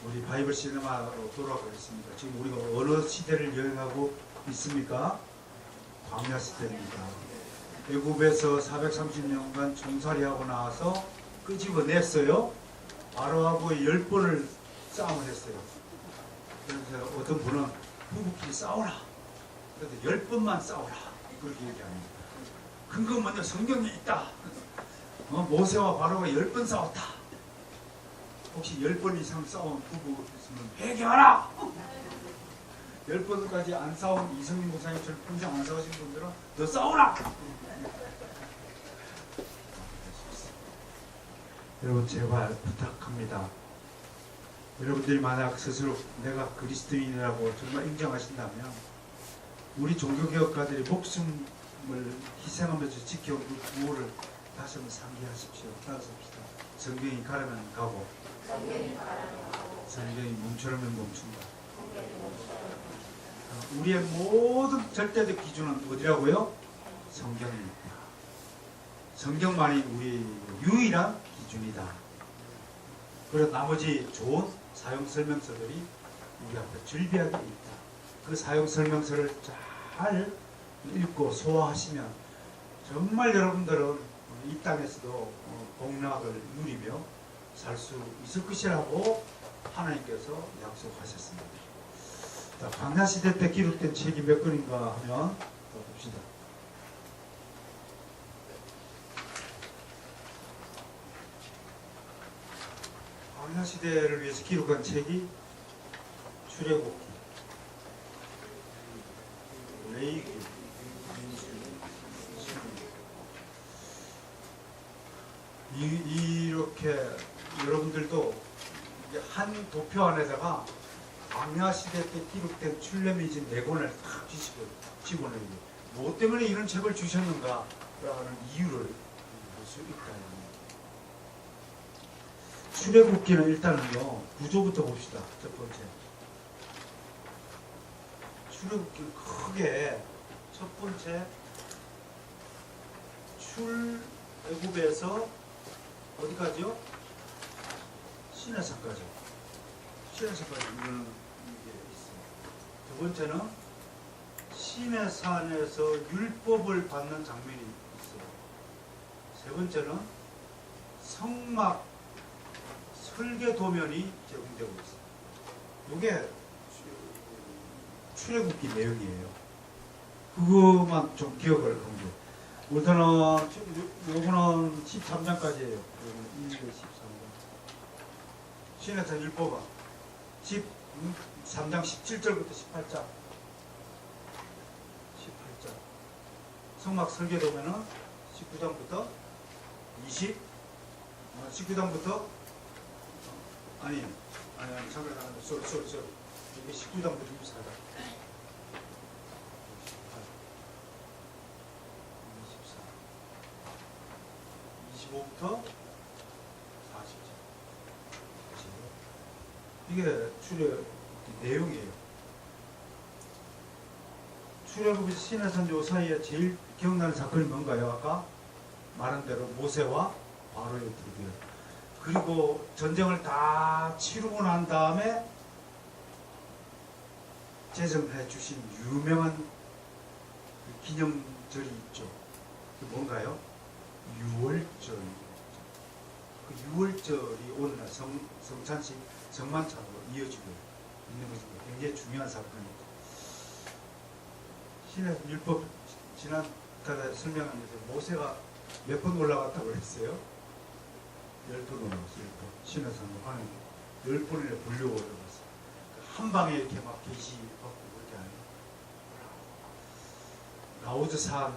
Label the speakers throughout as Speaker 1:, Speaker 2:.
Speaker 1: 우리 바이블 시네마로 돌아가겠습니다. 지금 우리가 어느 시대를 여행하고 있습니까? 광야 시대입니다. 애굽에서 430년간 종살이하고 나와서 끄집어냈어요. 바로하고 10번을 싸움을 했어요. 그래서 어떤 분은 부부끼리 싸워라. 그래서 10번만 싸워라. 그렇게 얘기합니다. 근거 먼저 성경에 있다. 모세와 바로가 10번 싸웠다. 혹시 10번 이상 싸운 부부 있으면 회개하라! 10번까지 안 싸운 이성민 목사님처럼 평생 안 싸우신 분들은 너 싸우라! 여러분 제발 부탁합니다. 여러분들이 만약 스스로 내가 그리스도인이라고 정말 인정하신다면 우리 종교개혁가들이 목숨을 희생하면서 지켜온 그 구호를 다시 한번 상기하십시오. 따라섭시다. 성경이 가라면 가고 성경이 멈추라면 멈춘다. 우리의 모든 절대적 기준은 어디라고요? 성경입니다. 성경만이 우리 유일한 기준이다. 그래서 나머지 좋은 사용 설명서들이 우리 앞에 줄비하게 있다. 그 사용 설명서를 잘 읽고 소화하시면 정말 여러분들은 이 땅에서도 복락을 누리며 살 수 있을 것이라고 하나님께서 약속하셨습니다. 자, 광야시대 때 기록된 책이 몇 권인가 하면 봅시다. 광야시대를 위해서 기록한 책이 출애굽기, 레위기, 이렇게 여러분들도 한 도표 안에다가 광야시대 때 기록된 출애굽기 4권을 탁 집어넣어요. 뭐 때문에 이런 책을 주셨는가 라는 이유를 볼 수 있다. 출애굽기는 일단은요, 구조부터 봅시다. 첫 번째. 출애굽기는 크게 첫 번째 출애굽에서 어디까지요? 시내산까지. 시내산까지 이런 게 있어요. 두 번째는 시내산에서 율법을 받는 장면이 있어요. 세 번째는 성막 설계 도면이 제공되고 있어요. 이게 출애굽기 내용이에요. 그것만 좀 기억을 하면 돼요. 우선은 요거는 13장까지예요. 1, 2, 13장. 시내산 율법은 13장 17절부터 18장. 18장. 성막 설계 도면은 19장부터 19장부터 아니 잠깐 쏘리 이게 19장부터 24장 25부터 40장 이게 출애굽 내용이에요. 출애굽에서 시내산 요 사이에 제일 기억나는 사건이 뭔가요? 아까 말한 대로 모세와 바로의 대결. 그리고 전쟁을 다 치르고 난 다음에 제정해 주신 유명한 기념절이 있죠. 그 뭔가요? 유월절. 그 유월절이 오늘날 성찬식 성만찬으로 이어지고 있는 것입니다. 굉장히 중요한 사건입니다. 신의 율법 지난 달에 설명하면서 모세가 몇 번 올라갔다고 했어요? 10번 올라갔어요. 신해산으로 하는 10번이나 불려 올라갔어요. 한 방에 이렇게 막 계시받고 그렇게 하는 라우드산,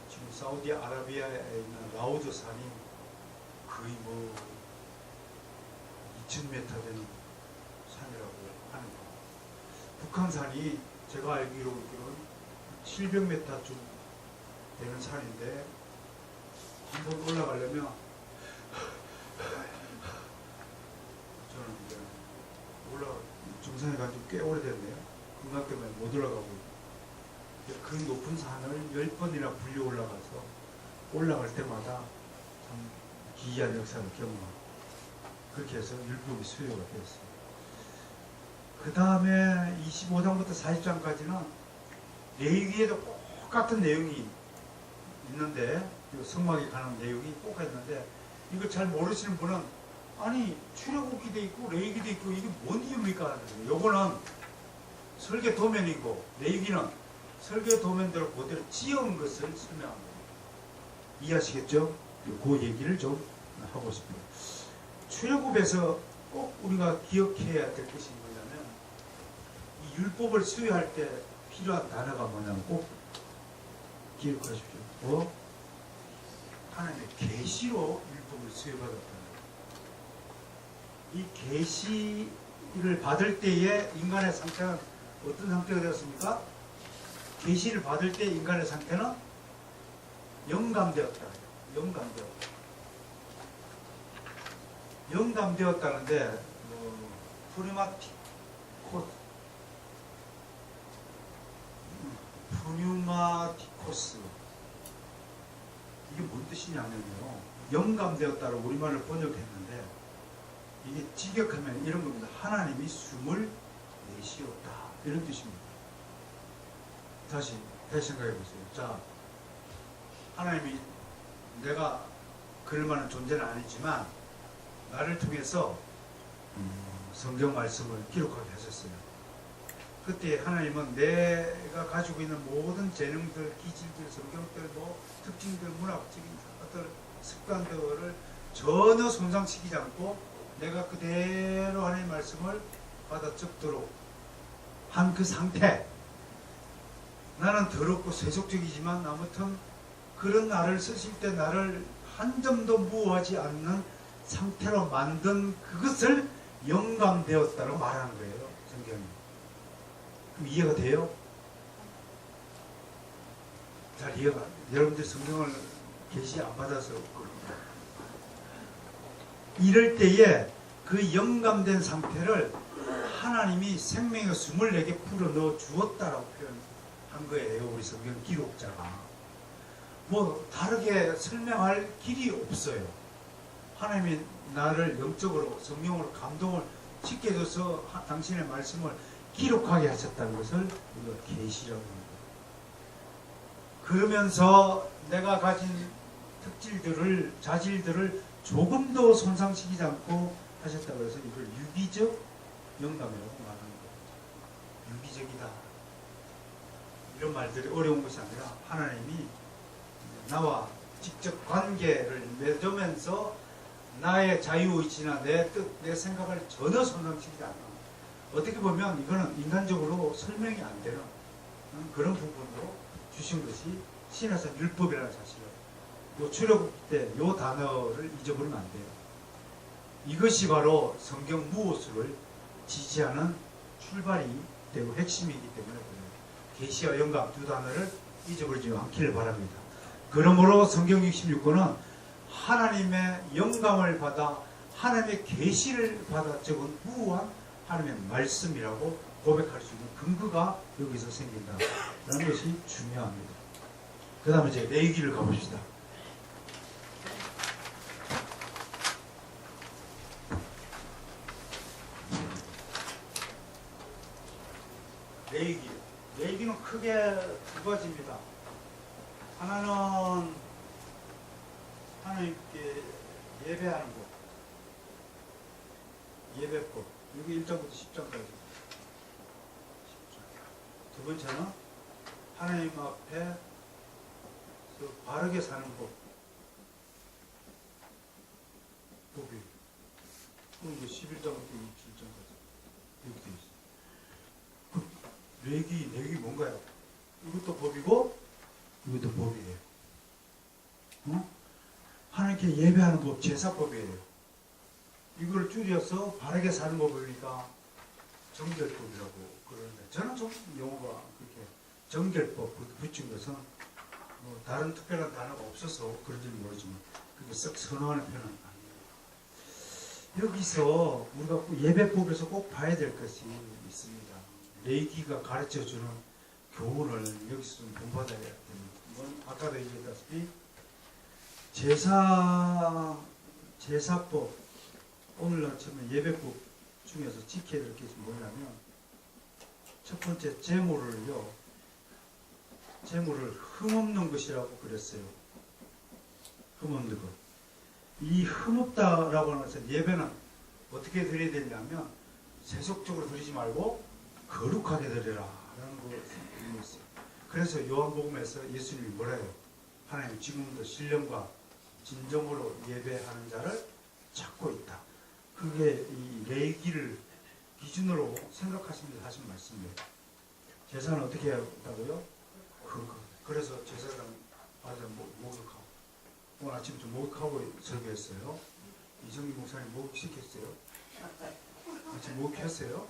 Speaker 1: 지금 사우디아라비아에 있는 라우드산이 거의 2000m 되는 산이라고 하는 거. 북한산이 제가 알기로는 700m쯤 되는 산인데 한 번 올라가려면 저는 이제 정상에 간 지 꽤 오래됐네요. 건강 때문에 못 올라가고 그 높은 산을 10번이나 불려 올라가서 올라갈 때마다 참 기이한 역사를 경험합니다. 그렇게 해서 율법이 수요가 되었어요. 그 다음에 25장부터 40장까지는 레위기에도 똑같은 내용이 있는데, 성막에 가는 내용이 똑같은데, 이거 잘 모르시는 분은 아니 출애굽기도 있고 레위기도 있고 이게 뭔 이유입니까? 요거는 설계 도면이고 레위기는 설계 도면대로 그대로 지은 것을 설명합니다. 이해하시겠죠? 그 얘기를 좀 하고 싶어요. 출애굽에서 꼭 우리가 기억해야 될 것이 뭐냐면, 이 율법을 수여할 때 필요한 단어가 뭐냐면 꼭 기억하십시오. 하나님의 계시로 율법을 수여받았다. 이 계시를 받을 때에 인간의 상태는 어떤 상태가 되었습니까? 계시를 받을 때 인간의 상태는 영감되었다. 영감되었다. 영감되었다는데 푸뉴마티코스 이게 뭔 뜻이냐면요, 영감되었다로 우리말로 번역했는데 이게 직역하면 이런 겁니다. 하나님이 숨을 내쉬었다, 이런 뜻입니다. 다시 생각해 보세요. 자, 하나님이 내가 그럴 만한 존재는 아니지만 나를 통해서 성경 말씀을 기록하게 하셨어요. 그때 하나님은 내가 가지고 있는 모든 재능들, 기질들, 성경들, 특징들, 문학적인 어떤 습관들을 전혀 손상시키지 않고 내가 그대로 하나님의 말씀을 받아 적도록 한 그 상태, 나는 더럽고 세속적이지만 아무튼 그런 나를 쓰실 때 나를 한 점도 무호하지 않는 상태로 만든 그것을 영감되었다고 말하는 거예요, 성경이. 그럼 이해가 돼요? 잘 이해가, 여러분들 성경을 계시 안 받아서 그렇습니다. 이럴 때에 그 영감된 상태를 하나님이 생명의 숨을 내게 불어 넣어 주었다라고 표현한 거예요, 우리 성경 기록자가. 다르게 설명할 길이 없어요. 하나님이 나를 영적으로 성령으로 감동을 시켜줘서 당신의 말씀을 기록하게 하셨다는 것을 우리가 계시라고 합니다. 그러면서 내가 가진 특질들을, 자질들을 조금도 손상시키지 않고 하셨다고 해서 이걸 유기적 영감이라고 말하는 거예요. 유기적이다. 이런 말들이 어려운 것이 아니라 하나님이 나와 직접 관계를 맺으면서 나의 자유의지나 내 뜻, 내 생각을 전혀 손상시키지 않아. 어떻게 보면 이거는 인간적으로 설명이 안 되는 그런 부분으로 주신 것이 신화산 율법이라는 사실을, 요 출애굽 때 요 단어를 잊어버리면 안 돼요. 이것이 바로 성경 무호수를 지지하는 출발이 되고 핵심이기 때문에 계시와 영감 두 단어를 잊어버리지 않기를 바랍니다. 그러므로 성경 66권은 하나님의 영감을 받아 하나님의 계시를 받아 적은 무한 하나님의 말씀이라고 고백할 수 있는 근거가 여기서 생긴다라는 것이 중요합니다. 그 다음에 이제 레위기를 가봅시다. 레위기는 크게 두 가지입니다. 하나는 하나님께 예배하는 것, 예배법, 여기 1장부터 10장까지. 두 번째는 하나님 앞에 바르게 사는 법, 법이. 이게 11장부터 27장까지 이렇게 되어 있어요. 레위기 뭔가요? 이것도 법이고 이것도 법이에요. 하나님께 예배하는 법, 제사법이에요. 이걸 줄여서 바르게 사는 법이니까 정결법이라고 그러는데, 저는 좀 용어가 그렇게 정결법 붙인 것은 다른 특별한 단어가 없어서 그런지 모르지만 그렇게 썩 선호하는 편은 아니에요. 여기서 우리가 예배법에서 꼭 봐야 될 것이 있습니다. 레위기가 가르쳐주는 교훈을 여기서 좀 본받아야 됩니다. 아까도 얘기했다시피 제사법, 오늘 아침에 예배국 중에서 지켜야 될 것이 뭐냐면 첫 번째 재물을 흠없는 것이라고 그랬어요. 흠없는 것. 이 흠없다라고 하는 것은 예배는 어떻게 드려야 되냐면 세속적으로 드리지 말고 거룩하게 드려라 라는 것이 있어요. 그래서 요한복음에서 예수님이 뭐라 해요? 하나님 지금도 신령과 진정으로 예배하는 자를 찾고 있다. 그게 이 레위기를 기준으로 생각하시면서 하신 말씀이에요. 제사는 어떻게 해야 한다고요? 그래서 제사는 맞아 목욕하고 오늘 아침 좀 목욕하고 설교했어요. 이정기 목사님 목욕시켰어요? 아침 목욕했어요?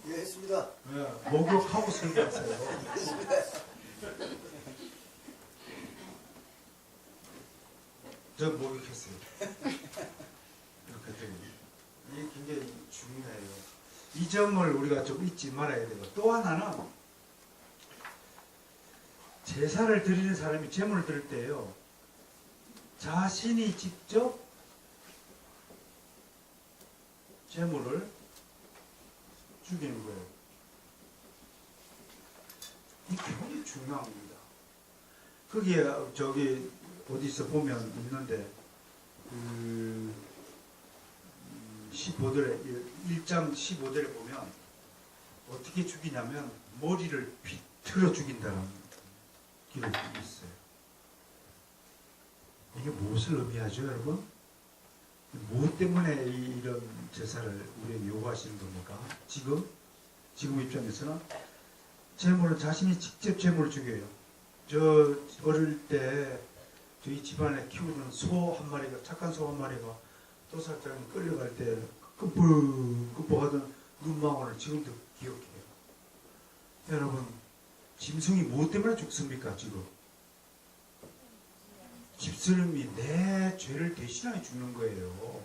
Speaker 2: 예, 했습니다.
Speaker 1: 네, 목욕하고 설교했어요. 저 목욕했어요. 이렇게 되면 이게 굉장히 중요해요. 이 점을 우리가 좀 잊지 말아야 되고 또 하나는 제사를 드리는 사람이 제물을 드릴 때요 자신이 직접 제물을 죽이는 거예요. 이게 굉장히 중요한 겁니다. 거기에 저기 어디서 보면 있는데 15절에 1장 15절에 보면 어떻게 죽이냐면 머리를 비틀어 죽인다는 기록이 있어요. 이게 무엇을 의미하죠, 여러분? 무엇 때문에 이런 제사를 우리에게 요구하시는 겁니까? 지금 입장에서는 제물은 자신이 직접 제물을 죽여요. 저 어릴 때 저희 집안에 키우던 소 한 마리가 착한 소 한 마리가 도살장에 끌려갈 때 끔뻑끔뻑하던 눈망울을 지금도 기억해요. 여러분 짐승이 무엇 때문에 죽습니까? 지금 집사람이 내 죄를 대신하여 죽는 거예요.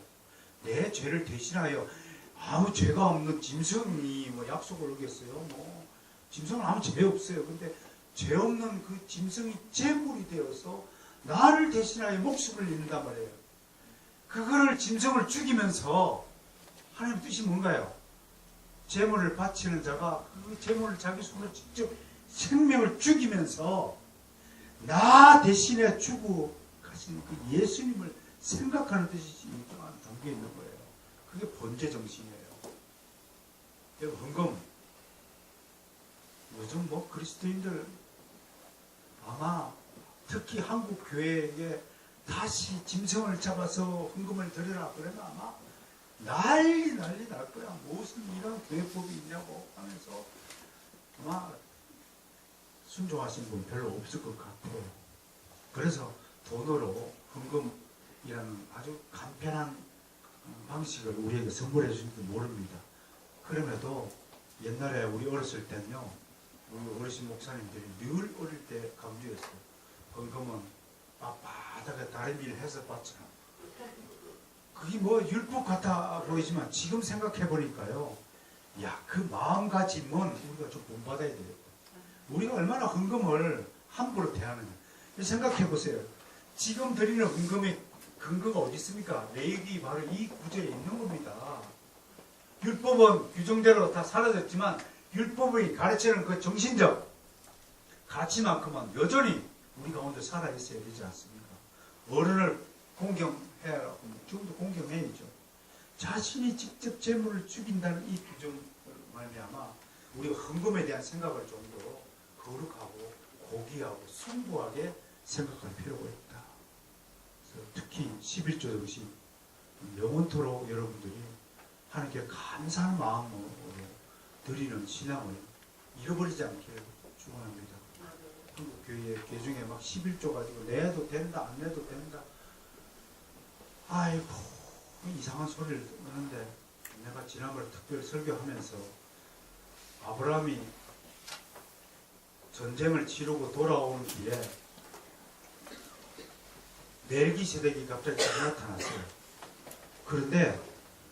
Speaker 1: 내 죄를 대신하여 아무 죄가 없는 짐승이 뭐 약속을 어겼어요. 뭐 짐승은 아무 죄 없어요. 근데 죄 없는 그 짐승이 제물이 되어서 나를 대신하여 목숨을 잃는단 말이에요. 그거를 짐승을 죽이면서 하나님 뜻이 뭔가요? 제물을 바치는 자가 그 제물을 자기 손으로 직접 생명을 죽이면서 나 대신에 주고 가신 그 예수님을 생각하는 뜻이 담겨 있는 거예요. 그게 번제 정신이에요. 여러분 헌금 요즘 뭐 그리스도인들 아마 특히 한국 교회에 다시 짐승을 잡아서 헌금을 드려라 그러면 아마 난리 날 거야. 무슨 이런 교회법이 있냐고 하면서 아마 순종하시는 분 별로 없을 것 같아요. 그래서 돈으로 헌금이라는 아주 간편한 방식을 우리에게 선물해 주실지 모릅니다. 그럼에도 옛날에 우리 어렸을 때는요, 우리 어르신 목사님들이 늘 어릴 때 강조했어요. 헌금은 바닥에 다리미를 해서 받잖아. 그게 뭐 율법 같아 보이지만 지금 생각해 보니까요, 야, 그 마음가짐은 우리가 좀 본받아야 돼요. 우리가 얼마나 헌금을 함부로 대하느냐. 생각해 보세요. 지금 드리는 헌금의 근거가 어디 있습니까? 레위기 바로 이 구절에 있는 겁니다. 율법은 규정대로 다 사라졌지만 율법이 가르치는 그 정신적 가치만큼은 여전히 우리 가운데 살아있어야 되지 않습니까? 어른을 공경해야 하고 지금도 공경해야죠. 자신이 직접 재물을 죽인다는 이 규정을 말미암아 우리가 헌금에 대한 생각을 좀 더 거룩하고 고귀하고 숭고하게 생각할 필요가 있다. 그래서 특히 11조 역시 영원토록 여러분들이 하나님께 감사하는 마음으로 드리는 신앙을 잃어버리지 않기를 축원합니다. 한국 교회 개중에 막 11조 가지고 내도 된다 안 내도 된다. 아이고 이상한 소리를 하는데 내가 지난번에 특별히 설교하면서 아브라함이 전쟁을 치르고 돌아오는 길에 멜기세덱이 갑자기 나타났어요. 그런데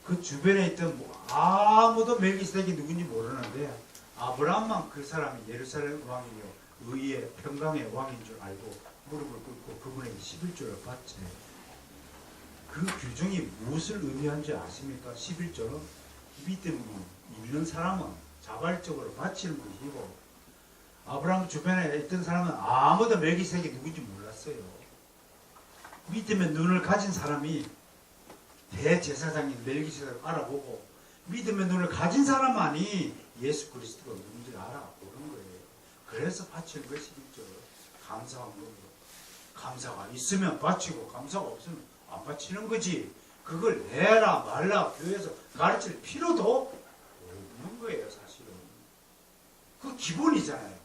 Speaker 1: 그 주변에 있던 아무도 멜기세덱이 누군지 모르는데 아브라함만 그 사람이 예루살렘 왕이요 의의 평강의 왕인 줄 알고 무릎을 꿇고 그분에게 11조를 바쳐요. 그 규정이 무엇을 의미하는지 아십니까? 11조는 믿음 있는 사람은 자발적으로 바치는 것이고, 아브라함 주변에 있던 사람은 아무도 멜기세덱이 누군지 몰랐어요. 믿음의 눈을 가진 사람이 대제사장인 멜기세덱을 알아보고, 믿음의 눈을 가진 사람만이 예수 그리스도가 누군지 알아보는 거예요. 그래서 바치는 것이 있죠. 감사한 거예요. 감사가 있으면 바치고 감사가 없으면 안 바치는 거지. 그걸 해라 말라 교회에서 가르칠 필요도 없는 거예요. 사실은 그 기본이잖아요.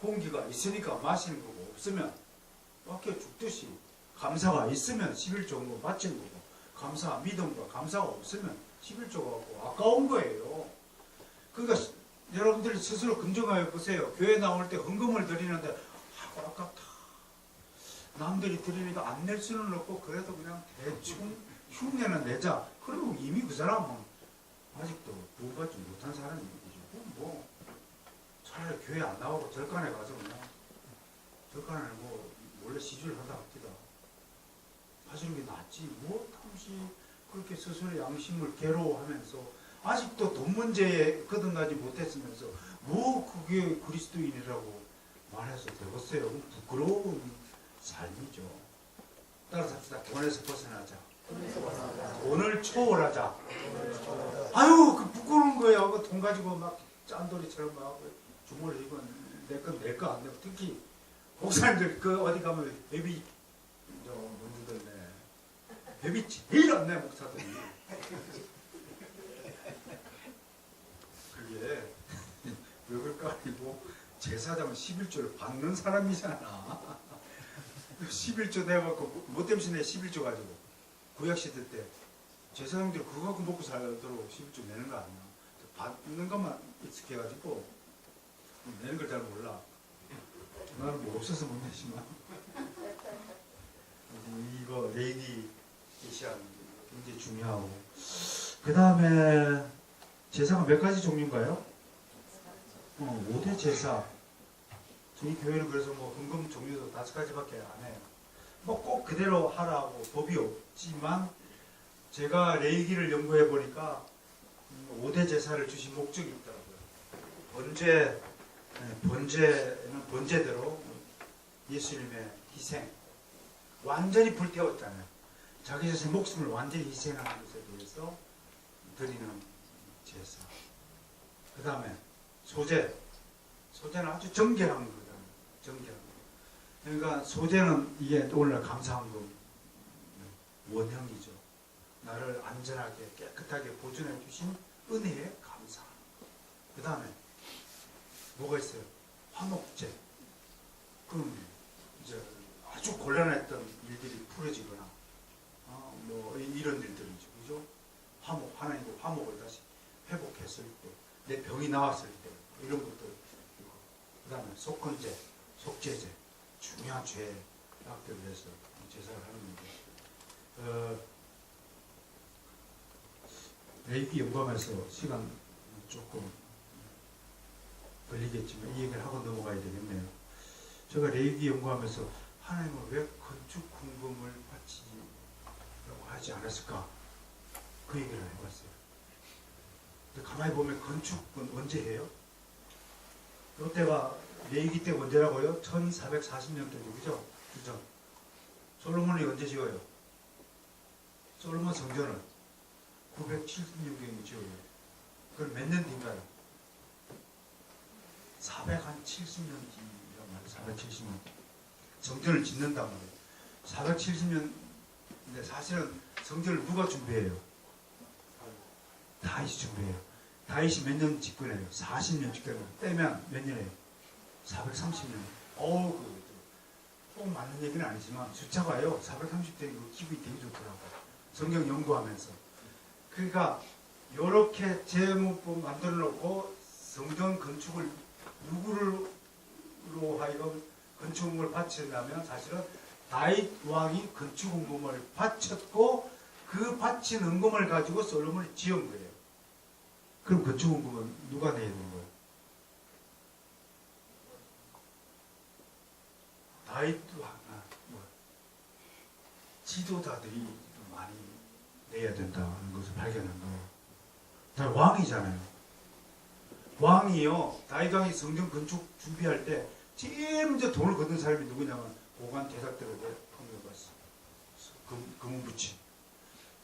Speaker 1: 공기가 있으니까 마시는 거고, 없으면 밖에 죽듯이 감사가 있으면 11조가 바치는 거고, 감사 믿음과 감사가 없으면 11조가 아까운 거예요. 그러니까 여러분들이 스스로 긍정하여 보세요. 교회 나올 때 헌금을 드리는데 아깝다. 남들이 드리니까 안 낼 수는 없고 그래도 그냥 대충 흉내는 내자. 그리고 이미 그 사람은 아직도 구원받지 못한 사람인 거죠. 뭐 차라리 교회 안 나오고 절간에 가서 그냥 절간에 뭐 원래 시주를 하다 합니다. 하시는 게 낫지. 뭐 잠시 그렇게 스스로 양심을 괴로워하면서 아직도 돈 문제에 거듭나지 못했으면서 뭐 그게 그리스도인이라고 말해서 되겠어요. 부끄러운 삶이죠. 따라서 합시다. 돈에서 벗어나자. 돈을 초월하자. 아유, 그 부끄러운 거예요. 그 돈 가지고 막 짠돌이처럼 막 주머니 이건 내 건 내 거 안 내고, 특히 목사님들 그 어디 가면 회비 뭔지들 내 회비 제일 안 내, 목사들이. 그게 왜 그럴까 아니고 제사장은 11조를 받는 사람이잖아. 11조 내갖고 뭐 때문에 11조 가지고 구약시대 때 제사장들이 그거 갖고 먹고 살도록 11조 내는 거 아니야. 받는 것만 익숙해가지고 내는 걸 잘 몰라. 나는 뭐 없어서 못 내지만 이거 레이디 시한 굉장히 중요하고, 그 다음에 제사가 몇 가지 종류인가요? 5대 제사. 저희 교회는 그래서 뭐 헌금 종류도 5가지밖에 안 해요. 뭐 꼭 그대로 하라고 법이 없지만 제가 레이기를 연구해 보니까 5대 제사를 주신 목적이 있더라고요. 번제는 번제대로 예수님의 희생, 완전히 불태웠잖아요. 자기 자신의 목숨을 완전히 희생하는 것에 대해서 드리는 제사. 그 다음에 소제는 아주 정결한 거잖아요. 정결한 거. 그러니까 소제는 이게 오늘날 감사헌금 원형이죠. 나를 안전하게 깨끗하게 보존해 주신 은혜에 감사하는 거. 그 다음에 뭐가 있어요? 화목제. 그럼 이제 아주 곤란했던 일들이 풀어지거나 뭐 이런 일들이죠. 그죠? 화목, 하나님과 화목을 다시 회복했을 때, 내 병이 나왔을 때, 이런 것들. 그 다음에 속건제, 속죄제, 중요한 죄악들을 위해서 제사를 하는 건데, 레이기 연구하면서 시간 조금 걸리겠지만 이 얘기를 하고 넘어가야 되겠네요. 제가 레이기 연구하면서 하나님은 왜 건축 헌금을 바치라고 하지 않았을까? 그 얘기를 해봤어요. 근데 가만히 보면 건축은 언제 해요? 이때가 레이기 때 언제라고요? 1440년대죠. 그죠? 그죠? 솔로몬이 언제 지어요? 솔로몬 성전을 970년경에 지어요. 그럼 몇 년 뒤인가요? 470년 뒤란 말이에요. 470년. 성전을 짓는단 말이에요. 470년인데 사실은 성전을 누가 준비해요? 다윗이 준비해요. 다윗이 몇 년 집권해요? 40년 집권해요. 빼면 몇 년이에요? 430년. 꼭 맞는 얘기는 아니지만 숫자가요. 430대는 기분이 되게 좋더라고요. 성경 연구하면서. 그러니까 이렇게 제목법 만들어 놓고 성전 건축을 누구로 하여금 건축을 바친다면 사실은 다윗 왕이 건축 헌금을 바쳤고 그 바친 헌금을 가지고 솔로몬이 지은 거예요. 그럼 건축 헌금은 누가 내야 되는 거예요? 다윗 왕. 지도자들이 좀 많이 내야 된다는 것을 발견한 거예요. 다 왕이잖아요. 왕이요, 다윗 왕이 성전 건축 준비할 때 제일 먼저 돈을 걷는 사람이 누구냐면 고관 대작들에게 헌금을 받았어요. 금은 부치.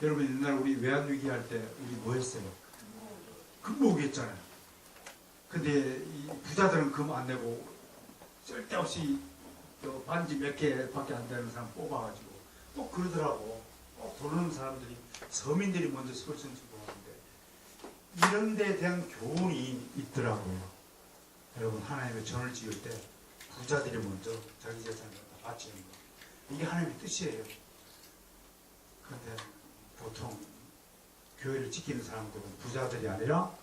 Speaker 1: 여러분 옛날 우리 외환위기 할 때 우리 뭐 했어요? 금 모으겠잖아요. 근데 이 부자들은 금 안 내고 쓸데없이 반지 몇 개밖에 안 되는 사람 뽑아가지고 또 그러더라고. 돈 없는 사람들이 서민들이 먼저 설선수고 하는데 이런 데에 대한 교훈이 있더라고요. 여러분 하나님의 전을 지을 때 부자들이 먼저 자기 재산을 다 바치는 거. 이게 하나님의 뜻이에요. 그런데 보통 교회를 지키는 사람들은 부자들이 아니라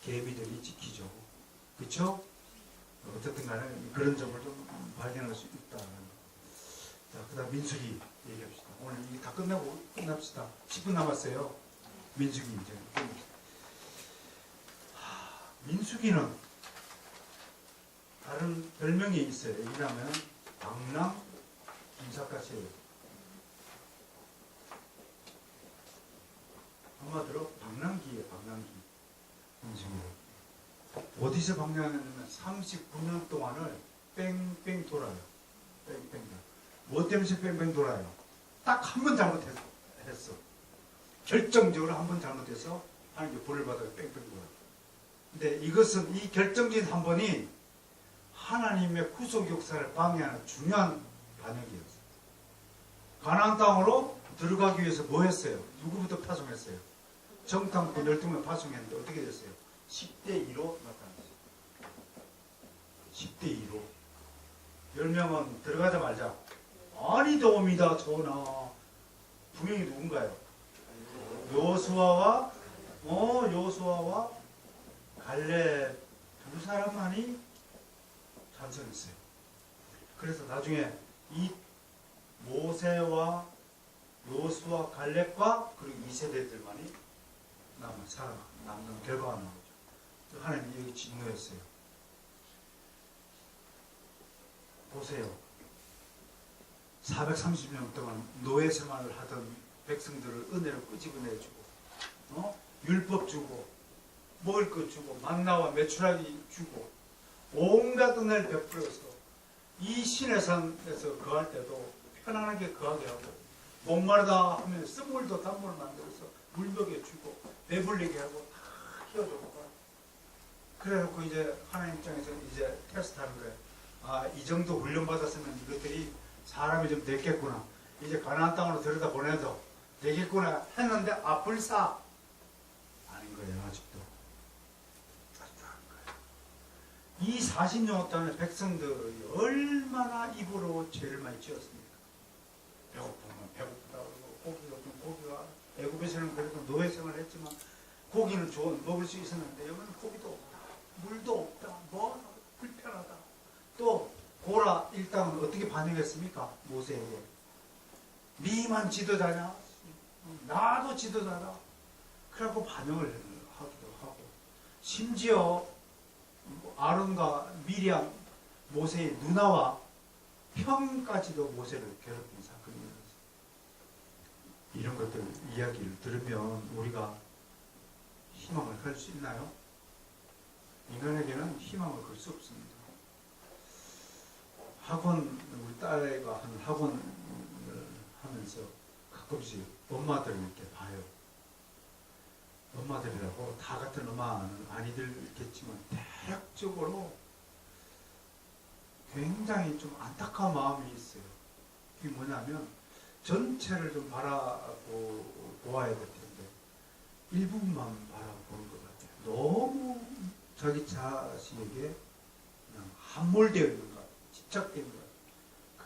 Speaker 1: 계비들이 지키죠. 그렇죠? 어쨌든 간에 그런 점을 좀 발견할 수 있다. 자, 그 다음 민수기 얘기합시다. 오늘 이게 다 끝나고 끝납시다. 10분 남았어요. 민수기 이제. 민수기는 다른 별명이 있어요. 이라면 방랑 김삿갓이에요. 한마디로 방랑기예요. 방랑기. 민수기로. 어디서 방랑했냐면 39년 동안을 뺑뺑 돌아요. 뺑뺑. 뭐 때문에 뺑뺑 돌아요? 딱 한 번 잘못했어. 결정적으로 한 번 잘못해서 하나님께 벌을 받아서 뺑뺑 돌아요. 근데 이것은 이 결정적인 한 번이 하나님의 구속 역사를 방해하는 중요한 반역이었어요. 가나안 땅으로 들어가기 위해서 뭐 했어요? 누구부터 파송했어요? 정탐꾼 12명 파송했는데 어떻게 됐어요? 10대 2로 나타났어요. 10대 2로. 10명은 들어가자마자 아니 도움이다 전하. 분명히 누군가요? 요수아와 갈렙 두 사람만이 찬성했어요. 그래서 나중에 이 모세와 요수아 갈렙과 그리고 2세대들만이 남는 결과가 나오죠. 하나님이 여기 진노했어요. 보세요. 430년 동안 노예 생활을 하던 백성들을 은혜로 끄집어내주고 율법 주고 먹을 것 주고 만나와 메추라기 주고 온갖 은혜를 베풀어서 이 시내산에서 거할 때도 편안하게 거하게 하고 목마르다 하면 쓴물도 단물을 만들어서 물먹여 주고 배불리게 하고 다 키워주고 그래놓고 이제 하나님 입장에서 이제 테스트하는 거예요. 아, 이 정도 훈련 받았으면 이것들이 사람이 좀 됐겠구나. 이제 가나안 땅으로 들여다 보내도 되겠구나 했는데 불사 아닌 거예요. 아직도 이 40년 동안에 백성들이 얼마나 입으로 죄를 많이 지었습니까? 배고프면 배고프다 그러고 고기가 좀 고기가 애굽에서는 그래도 노예 생활을 했지만 고기는 좋은 먹을 수 있었는데 여기는 고기도 없다. 물도 없다. 뭐 불편하다. 또 고라 일당은 어떻게 반응했습니까? 모세에게. 니만 지도자냐? 나도 지도자다. 그래갖고 반응을 하기도 하고 심지어 아론과 미리암 모세의 누나와 형까지도 모세를 괴롭힌 사건이 일어났어요. 이런 것들 이야기를 들으면 우리가 희망을 걸 수 있나요? 인간에게는 희망을 걸 수 없습니다. 우리 딸애가 한 학원을 하면서 가끔씩 엄마들을 이렇게 봐요. 엄마들이라고 다 같은 엄마는 아니들겠지만 대략적으로 굉장히 좀 안타까운 마음이 있어요. 그게 뭐냐면 전체를 좀 보아야 될 텐데 일부분만 바라보는 것 같아요. 너무 자기 자식에게 그냥 함몰되어 있는 것 같아요. 집착되어 있는 것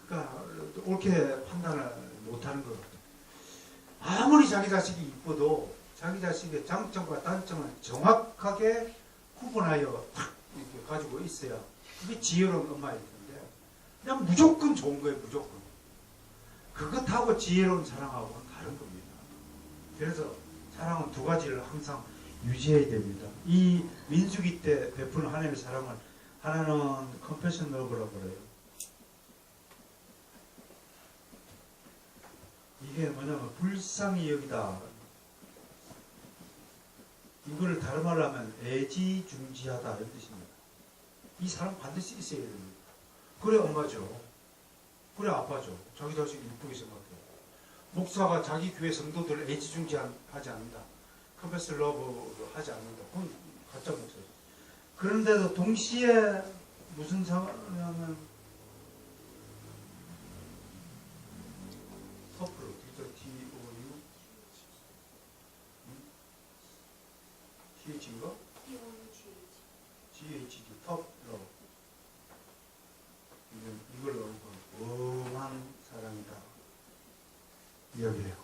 Speaker 1: 같아요. 그러니까 옳게 판단을 못하는 것 같아요. 아무리 자기 자식이 이뻐도 자기 자식의 장점과 단점을 정확하게 구분하여 탁 이렇게 가지고 있어야 그게 지혜로운 엄마일 텐데 그냥 무조건 좋은 거예요. 무조건. 그것하고 지혜로운 사랑하고는 다른 겁니다. 그래서 사랑은 두 가지를 항상 유지해야 됩니다. 이 민수기 때 베푸는 하나님의 사랑을 하나는 컴패션 러브라고 그래요. 이게 뭐냐면 불쌍히 여기다. 이거를 다른 말로 하면 애지중지하다 이런 뜻입니다. 이 사람 반드시 있어야 됩니다. 그래 엄마죠. 그래 아빠죠. 자기 자식이 이쁘게 생각해요. 목사가 자기 교회 성도들을 애지중지하지 않는다. 컨페스 러브 하지 않는다. 그건 가짜 목사죠. 그런데도 동시에 무슨 상황이냐면 커플, T-O-U T-H-인가? G-H-D, 텁 러브. 이걸 넣고 엄한 사랑이다 이야기해요.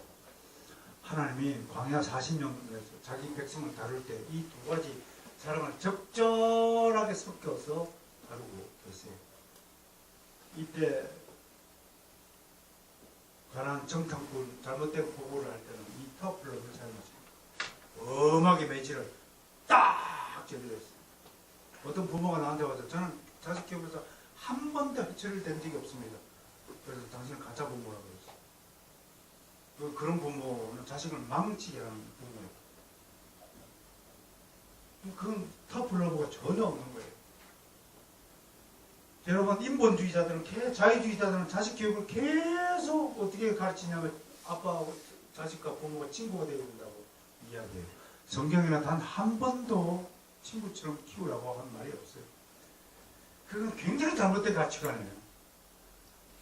Speaker 1: 하나님이 광야 40년에서 자기 백성을 다룰 때 이 두 가지 사랑을 적절하게 섞여서 다루고 계세요. 이때 가나안 정탐꾼 잘못된 보고를 할 때는 이 터플러를 사용하십니다. 엄하게 매질을 딱 제대했어요. 어떤 부모가 나한테 와서 저는 자식 키우면서 한 번도 해체를 된 적이 없습니다. 그래서 당신은 가짜 부모라고 그랬어요. 그런 부모는 자식을 망치게 하는 부모예요. 그건 터플러브가 전혀 없는 거예요. 여러분 인본주의자들은 자유주의자들은 자식 교육을 계속 어떻게 가르치냐면 아빠하고 자식과 부모가 친구가 되어야 된다고 이야기해요. 성경에는 단 한 번도 친구처럼 키우라고 하는 말이 없어요. 그건 굉장히 잘못된 가치관이에요.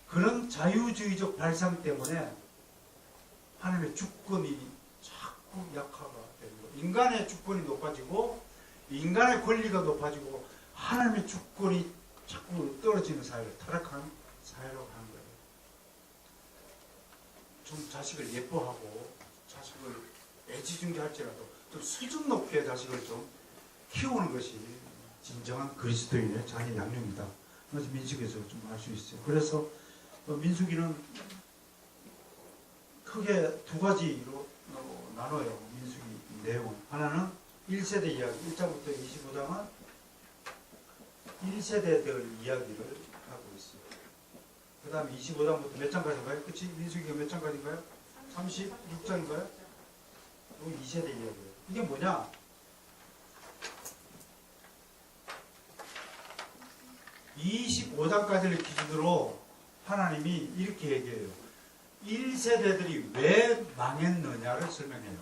Speaker 1: 그런 자유주의적 발상 때문에 하나님의 주권이 자꾸 약화가 되는 거예요. 인간의 주권이 높아지고 인간의 권리가 높아지고 하나님의 주권이 자꾸 떨어지는 사회를 타락한 사회로 가는 거예요. 좀 자식을 예뻐하고 자식을 애지중지할지라도 좀 수준 높게 자식을 좀 키우는 것이 진정한 그리스도인의 자녀 양육이다. 그래서 민수기에서 좀 알 수 있어요. 그래서 민수기는 크게 두 가지로 나눠요. 민수기 내용은. 하나는 1세대 이야기, 1장부터 25장은 1세대들 이야기를 하고 있어요. 그 다음에 25장부터 몇 장까지인가요? 그치? 민수기가 몇 장까지인가요? 36장인가요? 이거 2세대 이야기예요. 이게 뭐냐? (25장까지를) 기준으로 하나님이 이렇게 얘기해요. 1세대들이 왜 망했느냐를 설명해요.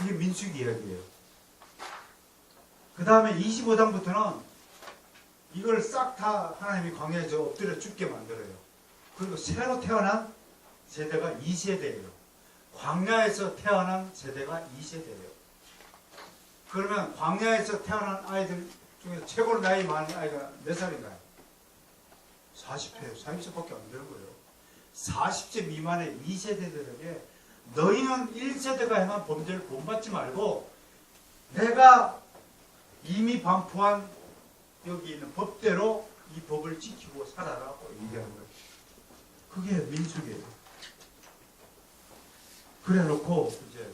Speaker 1: 이게 민수기 이야기예요. 그 다음에 25장부터는 이걸 싹 다 하나님이 광야에서 엎드려 죽게 만들어요. 그리고 새로 태어난 세대가 2세대예요. 광야에서 태어난 세대가 2세대예요. 그러면 광야에서 태어난 아이들 중에 최고로 나이 많은 아이가 몇 살인가요? 40세, 40세밖에 안 되는 거예요. 40세 미만의 2세대들에게 너희는 1세대가 행한 범죄를 본받지 말고 내가 이미 반포한 여기 있는 법대로 이 법을 지키고 살아라고 얘기하는 거예요. 그게 민수기예요. 그래 놓고 이제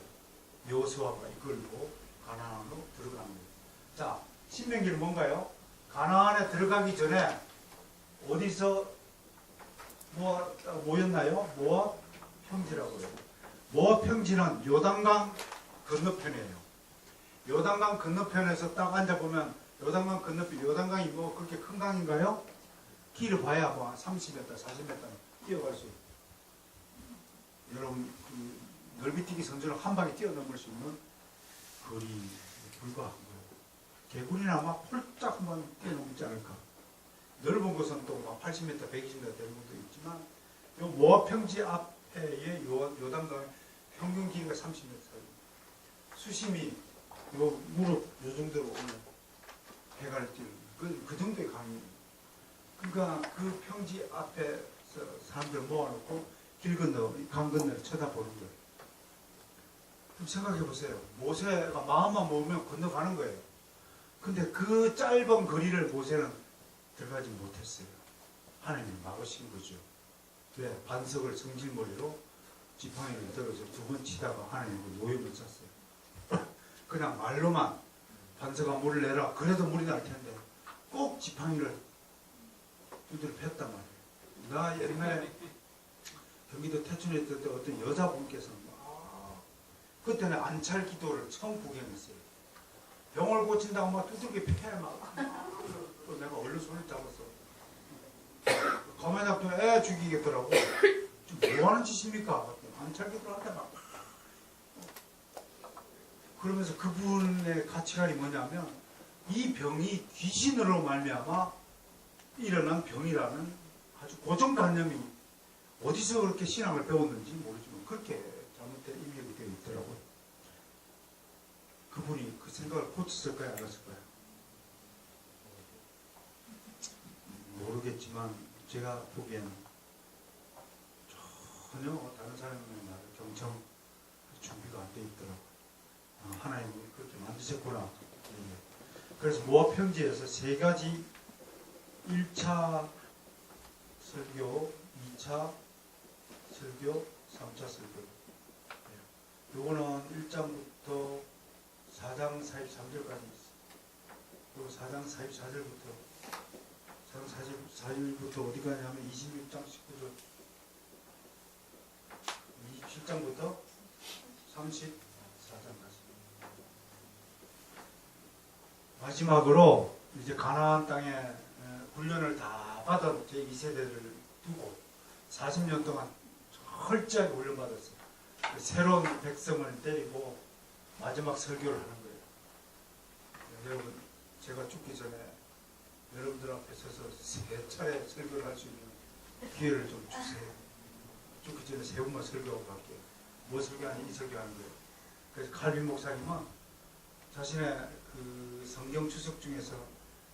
Speaker 1: 여호수아가 이끌고 가나안으로 들어가는 거예요. 자, 신명기는 뭔가요? 가나안에 들어가기 전에 어디서 모였나요? 모압 평지라고 해요. 모압 평지는 요단강 건너편이에요. 요단강 건너편에서 딱 앉아보면 요단강 건너편, 요단강이 뭐 그렇게 큰 강인가요? 길을 봐야 뭐 30m, 40m 뛰어갈 수 있어요. 여러분 그 넓이뛰기 선수는 한 방에 뛰어넘을 수 있는 거리에 불과한 거예요. 개구리나 아마 홀짝 한번 뛰어넘지 않을까. 넓은 곳은 또 막 80m, 120m 되는 것도 있지만 요 모압 평지 앞에의 요단강 평균 길이가 30m. 수심이 요 무릎 요 정도로 오면 해갈 뛰는 그 정도의 강이에요. 그러니까 그 평지 앞에서 사람들 모아놓고 길 건너, 강 건너를 쳐다보는 거예요. 그럼 생각해 보세요. 모세가 마음만 먹으면 건너가는 거예요. 근데 그 짧은 거리를 모세는 들어가지 못했어요. 하나님이 막으신 거죠. 왜? 반석을 성질머리로 지팡이를 들어서 두 번 치다가 하나님이 노엽을 쐈어요. 그냥 말로만 반석아 물을 내라. 그래도 물이 날 텐데 꼭 지팡이를 두드려 폈단 말이에요. 나 옛날에 경기도 태촌에 있을 때 어떤 여자분께서 그때는 안찰 기도를 처음 구경했어요. 병을 고친다고 막 두들겨 패 막. 또 내가 얼른 손을 잡았어. 가만히 놔두면 애 죽이겠더라고. 좀 뭐 하는 짓입니까? 안찰 기도를 한다 막. 그러면서 그분의 가치관이 뭐냐면 이 병이 귀신으로 말미암아 일어난 병이라는 아주 고정관념이 어디서 그렇게 신앙을 배웠는지 모르지만 그렇게 잘못된 입력이 되어 있더라고요. 그분이 그 생각을 고쳤을까요? 안 했을까요? 모르겠지만 제가 보기에는 전혀 다른 사람의 말을 경청 준비가 안 돼 있더라고요. 하나님이 그렇게 만드셨구나. 그래서 모아편지에서 세 가지 1차 설교, 2차 설교, 3차 설교. 요거는 1장부터 4장 43절까지 있어요. 그리고 4장 44절부터 4장 44절부터 어디 가냐면 26장 19절 27장부터 34장까지. 마지막으로 이제 가나안 땅에 훈련을 다 받은 제 2세대를 두고 40년 동안 철저하게 훈련받았어요. 새로운 백성을 데리고 마지막 설교를 하는 거예요. 여러분, 제가 죽기 전에 여러분들 앞에 서서 세 차례 설교를 할 수 있는 기회를 좀 주세요. 죽기 전에 세 번만 설교하고 갈게요. 뭐 설교하니? 이 설교하는 거예요. 그래서 칼빈 목사님은 자신의 그 성경 주석 중에서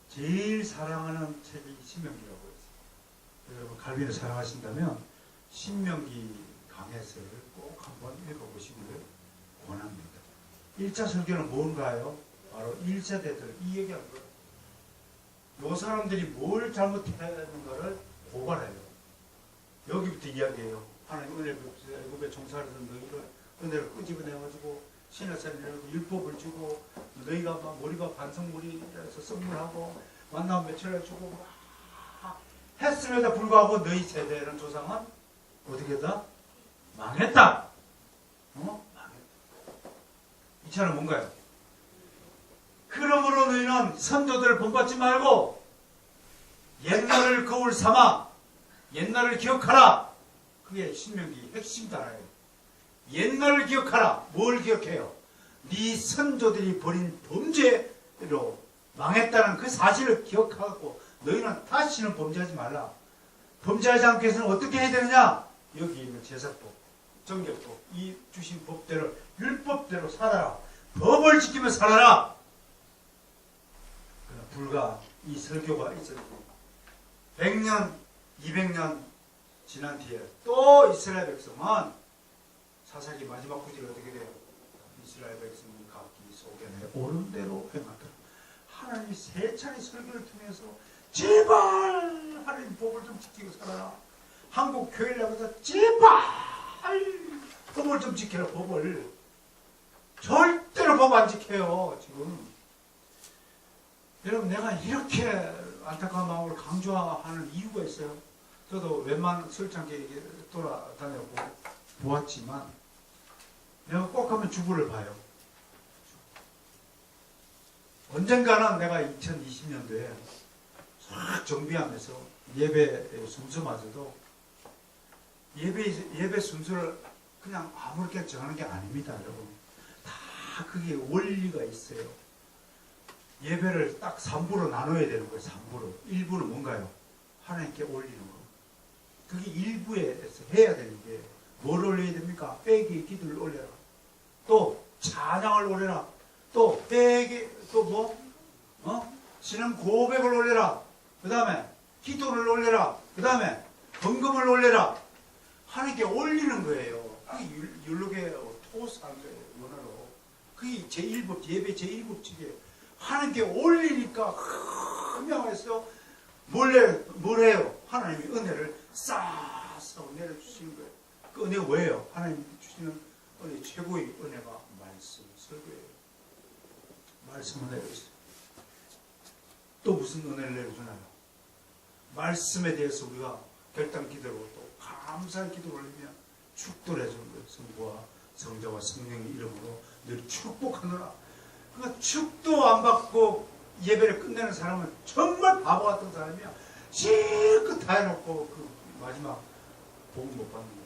Speaker 1: 제일 사랑하는 책이 신명기라고 했어요. 여러분 칼빈을 사랑하신다면 신명기 강해서를 꼭 한번 읽어보시기를 권합니다. 1차 설교는 뭔가요? 바로 1세대들 이 얘기하는 거예요. 요 사람들이 뭘 잘못했는가를 고발해요. 여기부터 이야기해요. 하나님 은혜를 베푸세요. 애굽에 종살이던 너희를 은혜를 끄집어내가지고 신하산에 내려서 율법을 주고 너희가 막 머리가 반성물이라서 선물하고 만나면 며칠 해주고 했음에도 불구하고 너희 세대는 조상은 어떻게 다 망했다. 망했다. 이 차는 뭔가요? 그러므로 너희는 선조들을 본받지 말고 옛날을 거울 삼아 옛날을 기억하라. 그게 신명기 핵심 단어예요. 옛날을 기억하라. 뭘 기억해요? 네 선조들이 벌인 범죄로 망했다는 그 사실을 기억하고 너희는 다시는 범죄하지 말라. 범죄하지 않기 위해서는 어떻게 해야 되느냐? 여기 있는 제사법, 정결법, 이 주신 법대로 율법대로 살아라. 법을 지키며 살아라. 그러나 불과 이 설교가 있었기 100년, 200년 지난 뒤에 또 이스라엘 백성은 사사기 마지막 구절이 어떻게 돼요? 이스라엘 백성이 각기 속에 내 옳은 대로 행하더라. 하나님이 세 차례 설교를 통해서 제발 하나님 법을 좀 지키고 살아라. 한국 교회를 나가서 제발 법을 좀 지켜라. 법을 절대로 법 안 지켜요. 지금 여러분 내가 이렇게 안타까운 마음을 강조하는 이유가 있어요. 저도 웬만한 설창계 돌아다녔고 보았지만 내가 꼭 하면 주부를 봐요. 언젠가는 내가 2020년도에 싹 정비하면서 예배 순서마저도 예배 순서를 그냥 아무렇게 정하는 게 아닙니다, 여러분. 다 그게 원리가 있어요. 예배를 딱 3부로 나눠야 되는 거예요. 3부로. 1부는 뭔가요? 하나님께 올리는 거. 그게 1부에서 해야 되는 게 뭘 올려야 됩니까? 회개 기도를 올려라. 또 찬양을 올려라. 또 회개 또 뭐? 신앙 고백을 올려라. 그 다음에 기도를 올려라. 그 다음에 헌금을 올려라. 하나님께 올리는 거예요. 그게 율록의 토스한 거예요. 원어로. 그게 제1법, 예배 제1법칙이에요. 하나님께 올리니까 분명해서 뭘 해요? 하나님이 은혜를 싹싹 내려주시는 거예요. 그 은혜가 뭐예요? 하나님이 주시는 은혜 최고의 은혜가 말씀, 설교예요. 말씀을 내려주세요. 또 무슨 은혜를 내려주나요? 말씀에 대해서 우리가 결단 기도로 또 감사의 기도를 올리며 축도를 해주는 거예요. 성부와 성자와 성령의 이름으로 늘 축복하노라. 그러니까 축도 안 받고 예배를 끝내는 사람은 정말 바보 같은 사람이야. 실컷 다 해놓고 그 마지막 복음 못 받는 거야.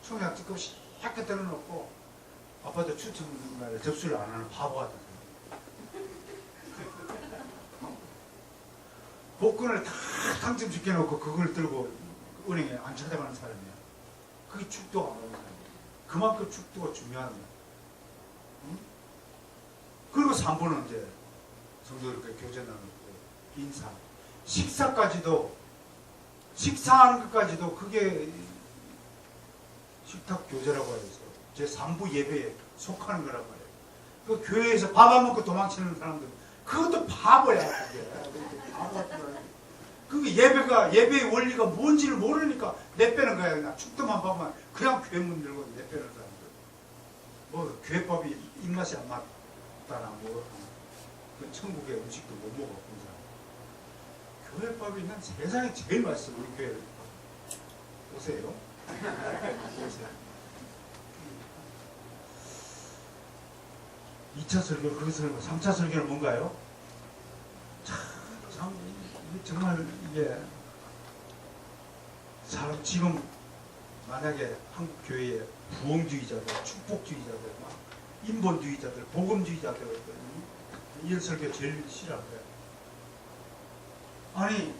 Speaker 1: 청약 찍고 샥게 들어놓고 아빠도 추첨날에 접수를 안 하는 바보 같은 사람. 복권을 다 당첨시켜놓고 그걸 들고 은행에 안 찾아가는 사람이야. 그게 축도가 안 하는 사람이야. 그만큼 축도가 중요한 거야. 응? 그리고 3번은 이제 성도들께 교제 나누고 인사, 식사까지도, 식사하는 것까지도 그게 식탁 교제라고 해서 제 3부 예배에 속하는 거란 말이에요. 그 교회에서 밥 안 먹고 도망치는 사람들, 그것도 바보야. 그게 바보 같은 거야. 그 예배의 원리가 뭔지를 모르니까 내빼는 거야. 그냥 축도만 보면 그냥 교회 문 열고 내빼는 사람들. 뭐 교회법이 입맛이 안 맞다나 뭐 그 천국의 음식도 못 먹어 그 사람. 교회법이 난 세상에 제일 맛있어. 우리 교회 오세요. 오세요. 2차 설교, 그 설교, 3차 설교는 뭔가요? 참 정말 이게 사람 지금 만약에 한국 교회에 부흥주의자들, 축복주의자들, 막 인본주의자들, 복음주의자들 이런 설교 제일 싫어할 거예요. 아니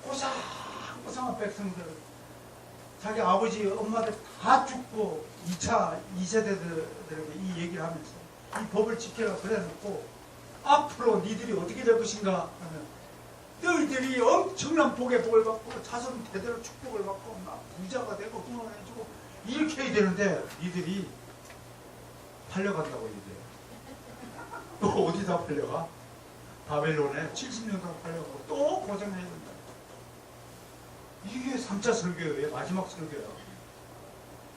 Speaker 1: 고상고상한 백성들 자기 아버지 엄마들 다 죽고 2세대들에게 이 얘기를 하면서 이 법을 지켜라 그래놓고 앞으로 니들이 어떻게 될 것인가 하면 너희들이 엄청난 복의 복을 받고 자손 대대로 축복을 받고 막 부자가 되고 후원해주고 이렇게 해야 되는데 니들이 팔려간다고 얘기해요. 또 어디다 팔려가? 바벨론에 70년 동안 팔려가고 또 고생해야 된다. 이게 3차 설교예요. 마지막 설교예요.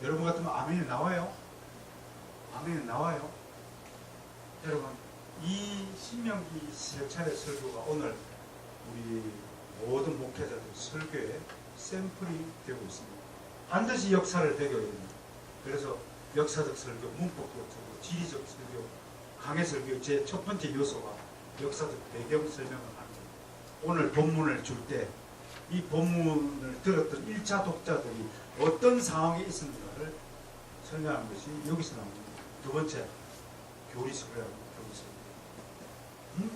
Speaker 1: 여러분 같으면 아멘이 나와요? 아멘이 나와요? 여러분 이 신명기 세 차례 설교가 오늘 우리 모든 목회자들 설교에 샘플이 되고 있습니다. 반드시 역사를 배워야 됩니다. 그래서 역사적 설교, 문법적 설교, 지리적 설교, 강해 설교 제 첫 번째 요소가 역사적 배경 설명을 합니다. 오늘 본문을 줄 때 이 본문을 들었던 1차 독자들이 어떤 상황에 있었는가를 설명하는 것이 여기서 나옵니다. 두 번째, 교리 설교라고 교리 설교. 응?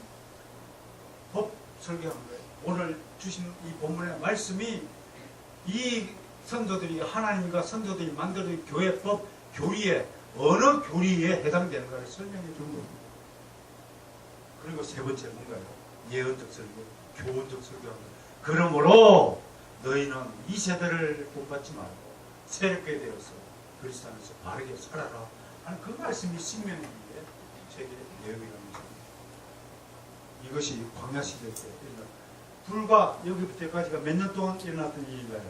Speaker 1: 법 설교하는 거예요. 오늘 주신 이 본문의 말씀이 이 선조들이 하나님과 선조들이 만들어진 교회법 교리에 어느 교리에 해당되는가를 설명해 주는 겁니다. 그리고 세 번째 뭔가요? 예언적 설교, 교훈적 설교합니다. 그러므로 너희는 이 세대를 본받지 말고 새롭게 되어서 그리스도 안에서 바르게 살아라 하는 그 말씀이 신명기의 책의 내용이랍니다. 이것이 광야 시대 때 일어났다. 불과 여기부터까지가 몇 년 동안 일어났던 일인가요?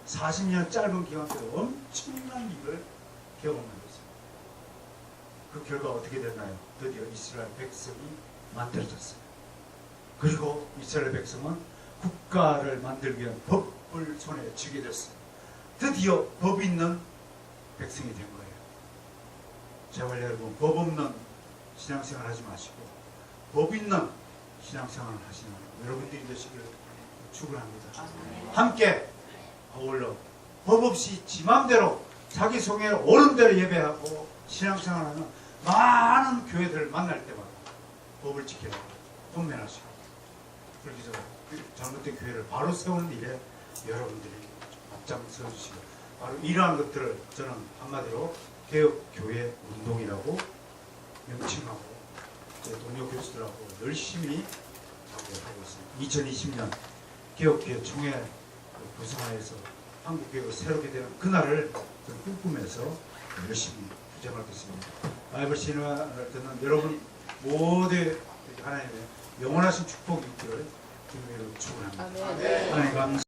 Speaker 1: 40년 짧은 기간 동안 엄청난 일을 경험한 것입니다. 그 결과 어떻게 됐나요? 드디어 이스라엘 백성이 만들어졌어요. 그리고 이스라엘 백성은 국가를 만들기 위한 법을 손에 쥐게 됐어요. 드디어 법 있는 백성이 된 거예요. 제발 여러분 법 없는 신앙생활 하지 마시고 법 있는 신앙생활을 하시는 여러분들이 되시기를 축원합니다. 함께 어울러 법 없이 지 맘대로 자기 성에 옳은 대로 예배하고 신앙생활하는 많은 교회들을 만날 때마다 법을 지키라고 권면하시고 그래서 잘못된 교회를 바로 세우는 일에 여러분들이 앞장서 주시고 바로 이러한 것들을 저는 한마디로 개혁교회 운동이라고 명칭하고 제 동료 교수들하고 열심히 작업하고 있습니다. 2020년 개혁교회 총회 구성하에서 한국교회가 새롭게 되는 그날을 꿈꾸면서 열심히 투쟁하겠습니다. 바이블 신화를 듣는 여러분 모두 하나님의 영원하신 축복이 있기를 주님으로 축원합니다. 하나님 감사합니다.